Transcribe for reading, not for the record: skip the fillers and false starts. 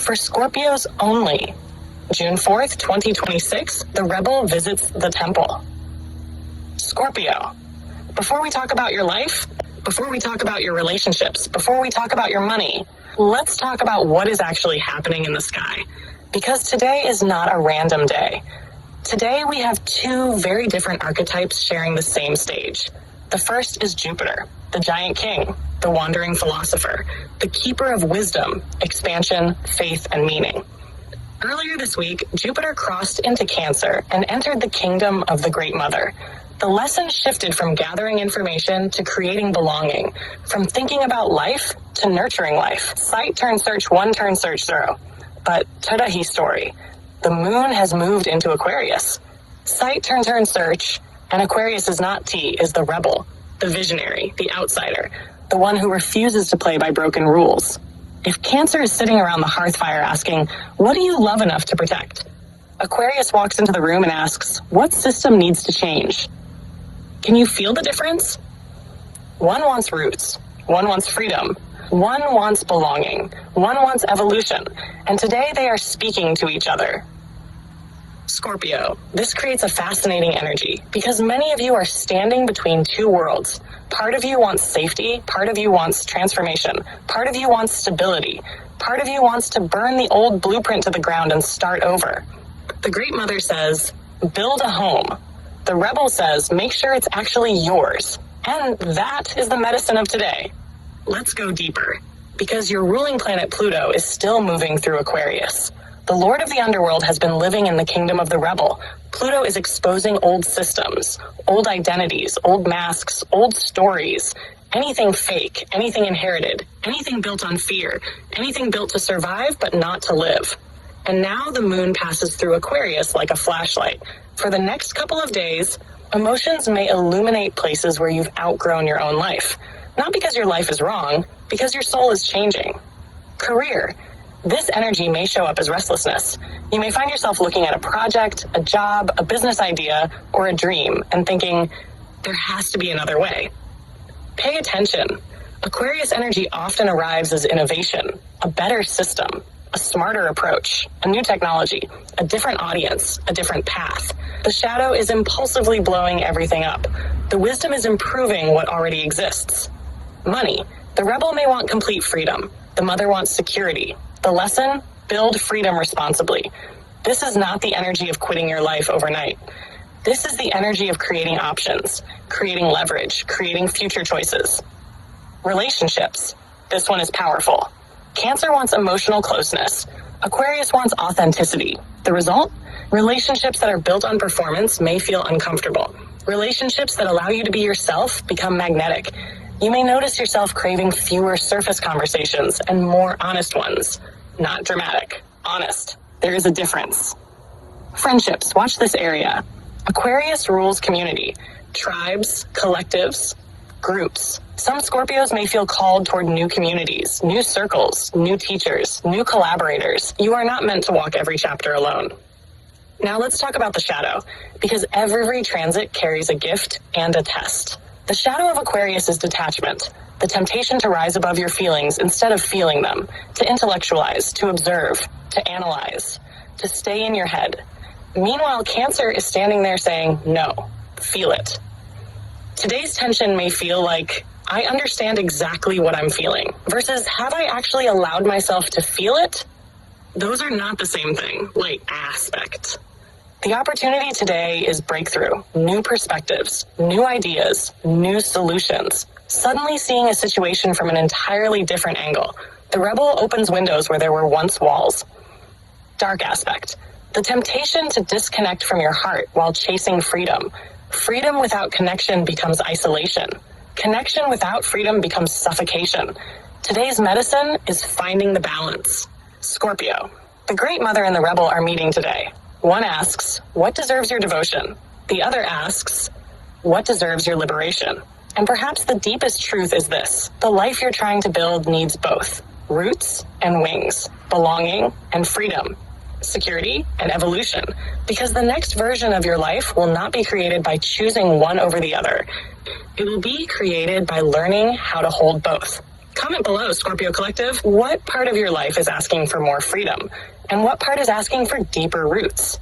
For Scorpios Only, June 4th, 2026, the rebel visits the temple. Scorpio, before we talk about your life, before we talk about your relationships, before we talk about your money, let's talk about what is actually happening in the sky. Because today is not a random day. Today we have two very different archetypes sharing the same stage. The first is Jupiter, the giant king, the wandering philosopher, the keeper of wisdom, expansion, faith, and meaning. Earlier this week, Jupiter crossed into Cancer and entered the kingdom of the Great Mother. The lesson shifted from gathering information to creating belonging, from thinking about life to nurturing life. Sight turn search, one turn search zero. But Tadahi story. The moon has moved into Aquarius. Sight turn search, and Aquarius is not T, is the rebel, the visionary, the outsider, the one who refuses to play by broken rules. If Cancer is sitting around the hearth fire asking, what do you love enough to protect? Aquarius walks into the room and asks, what system needs to change? Can you feel the difference? One wants roots, one wants freedom, one wants belonging, one wants evolution, and today they are speaking to each other. Scorpio, this creates a fascinating energy because many of you are standing between two worlds. Part of you wants safety, part of you wants transformation, part of you wants stability, part of you wants to burn the old blueprint to the ground and start over. The Great Mother says, build a home. The rebel says, make sure it's actually yours. And that is the medicine of today. Let's go deeper, because your ruling planet Pluto is still moving through Aquarius. The Lord of the Underworld has been living in the kingdom of the rebel. Pluto is exposing old systems, old identities, old masks, old stories, anything fake, anything inherited, anything built on fear, anything built to survive but not to live. And now the moon passes through Aquarius like a flashlight. For the next couple of days, emotions may illuminate places where you've outgrown your own life. Not because your life is wrong, because your soul is changing. Career. This energy may show up as restlessness. You may find yourself looking at a project, a job, a business idea, or a dream and thinking, there has to be another way. Pay attention. Aquarius energy often arrives as innovation, a better system, a smarter approach, a new technology, a different audience, a different path. The shadow is impulsively blowing everything up. The wisdom is improving what already exists. Money. The rebel may want complete freedom. The mother wants security. The lesson? Build freedom responsibly. This is not the energy of quitting your life overnight. This is the energy of creating options, creating leverage, creating future choices. Relationships. This one is powerful. Cancer wants emotional closeness. Aquarius wants authenticity. The result? Relationships that are built on performance may feel uncomfortable. Relationships that allow you to be yourself become magnetic. You may notice yourself craving fewer surface conversations and more honest ones. Not dramatic, honest. There is a difference. Friendships, watch this area. Aquarius rules community, tribes, collectives, groups. Some Scorpios may feel called toward new communities, new circles, new teachers, new collaborators. You are not meant to walk every chapter alone. Now let's talk about the shadow, because every transit carries a gift and a test. The shadow of Aquarius is detachment, the temptation to rise above your feelings instead of feeling them, to intellectualize, to observe, to analyze, to stay in your head. Meanwhile, Cancer is standing there saying, no, feel it. Today's tension may feel like, I understand exactly what I'm feeling, versus have I actually allowed myself to feel it? Those are not the same thing, like aspect. The opportunity today is breakthrough, new perspectives, new ideas, new solutions. Suddenly seeing a situation from an entirely different angle. The rebel opens windows where there were once walls. Dark aspect. The temptation to disconnect from your heart while chasing freedom. Freedom without connection becomes isolation. Connection without freedom becomes suffocation. Today's medicine is finding the balance. Scorpio. The Great Mother and the rebel are meeting today. One asks, what deserves your devotion? The other asks, what deserves your liberation? And perhaps the deepest truth is this. The life you're trying to build needs both roots and wings, belonging and freedom, security and evolution. Because the next version of your life will not be created by choosing one over the other. It will be created by learning how to hold both. Comment below, Scorpio Collective, what part of your life is asking for more freedom? And what part is asking for deeper roots?